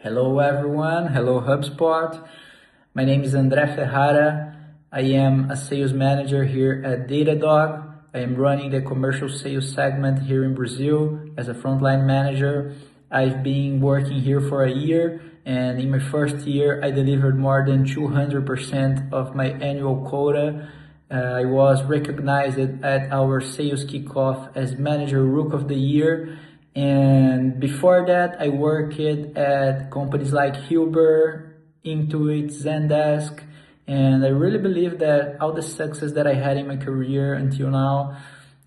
Hello everyone, hello HubSpot. My name is André Ferrara. I am a sales manager here at Datadog. I am running the commercial sales segment here in Brazil as a frontline manager. I've been working here for a year, and in my first year I delivered more than 200% of my annual quota. I was recognized at our sales kickoff as Manager Rook of the Year. And before that, I worked at companies like Huber, Intuit, Zendesk, and I really believe that all the success that I had in my career until now,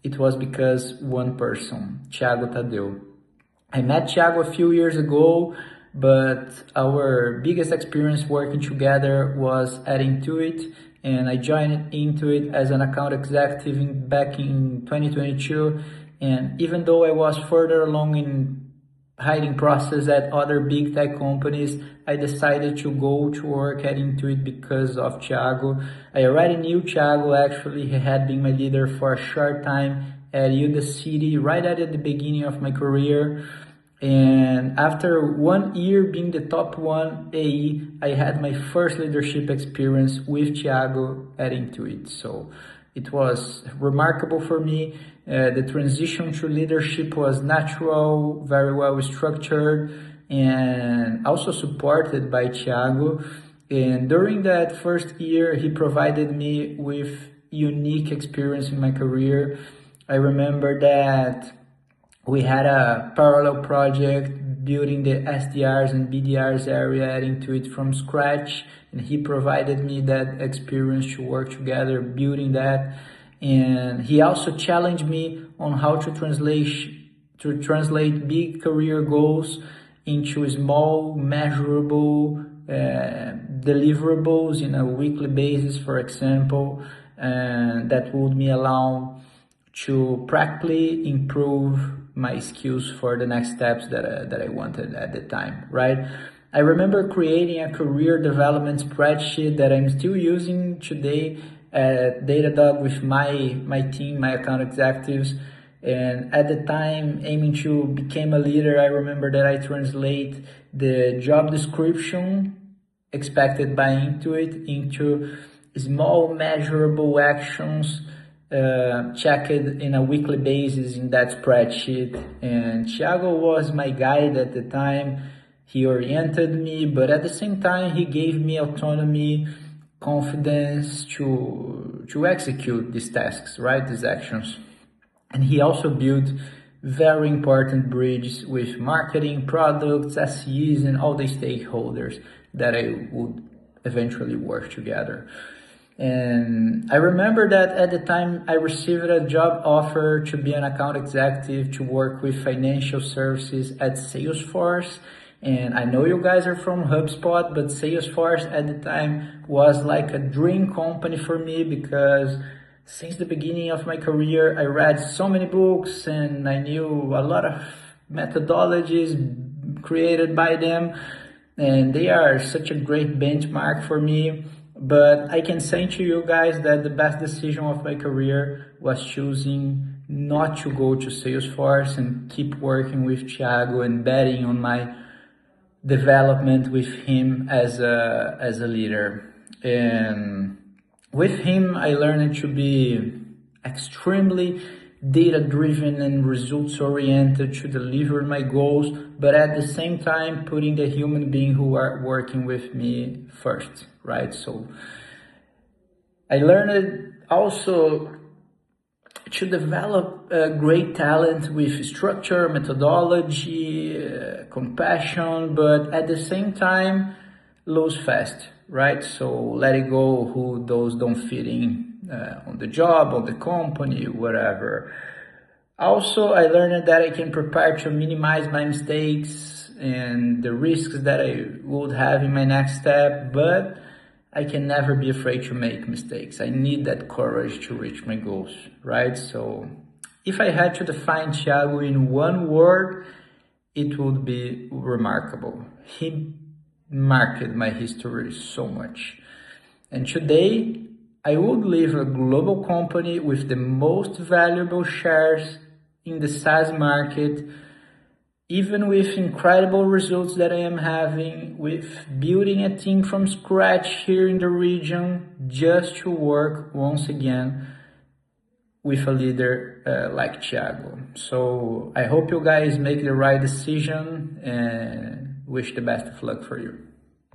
it was because one person, Thiago Tadeu. I met Thiago a few years ago, but our biggest experience working together was at Intuit, and I joined Intuit as an account executive back in 2022. And even though I was further along in hiring process at other big tech companies, I decided to go to work at Intuit because of Thiago. I already knew Thiago, actually. He had been my leader for a short time at City, right at the beginning of my career. And after 1 year being the top one AE, I had my first leadership experience with Thiago at Intuit. So it was remarkable for me. The transition to leadership was natural, very well structured, and also supported by Thiago. And during that first year, he provided me with unique experience in my career. I remember that we had a parallel project building the SDRs and BDRs area, adding to it from scratch, and he provided me that experience to work together building that. And he also challenged me on how to translate big career goals into small, measurable deliverables in a weekly basis, for example, and that would me allow to practically improve my skills for the next steps that I wanted at the time, right? I remember creating a career development spreadsheet that I'm still using today at Datadog with my team, my account executives. And at the time, aiming to become a leader, I remember that I translate the job description expected by Intuit into small measurable actions checked in a weekly basis in that spreadsheet. And Thiago was my guide at the time. He oriented me, but at the same time, he gave me autonomy, confidence to execute these tasks, right? These actions. And he also built very important bridges with marketing, products, SEs, and all the stakeholders that I would eventually work together. And I remember that at the time I received a job offer to be an account executive to work with financial services at Salesforce. And I know you guys are from HubSpot, but Salesforce at the time was like a dream company for me because since the beginning of my career, I read so many books and I knew a lot of methodologies created by them. And they are such a great benchmark for me. But I can say to you guys that the best decision of my career was choosing not to go to Salesforce and keep working with Thiago and betting on my development with him as a leader. And with him, I learned to be extremely data-driven and results-oriented to deliver my goals, but at the same time, putting the human being who are working with me first, right? So I learned also to develop great talent with structure, methodology, compassion, but at the same time, lose fast, right? So let it go who those don't fit in on the job, on the company, whatever. Also, I learned that I can prepare to minimize my mistakes and the risks that I would have in my next step, but I can never be afraid to make mistakes. I need that courage to reach my goals, right? So if I had to define Thiago in one word, it would be remarkable. He marked my history so much. And today, I would leave a global company with the most valuable shares in the SaaS market even with incredible results that I am having with building a team from scratch here in the region just to work once again with a leader like Thiago. So I hope you guys make the right decision and wish the best of luck for you.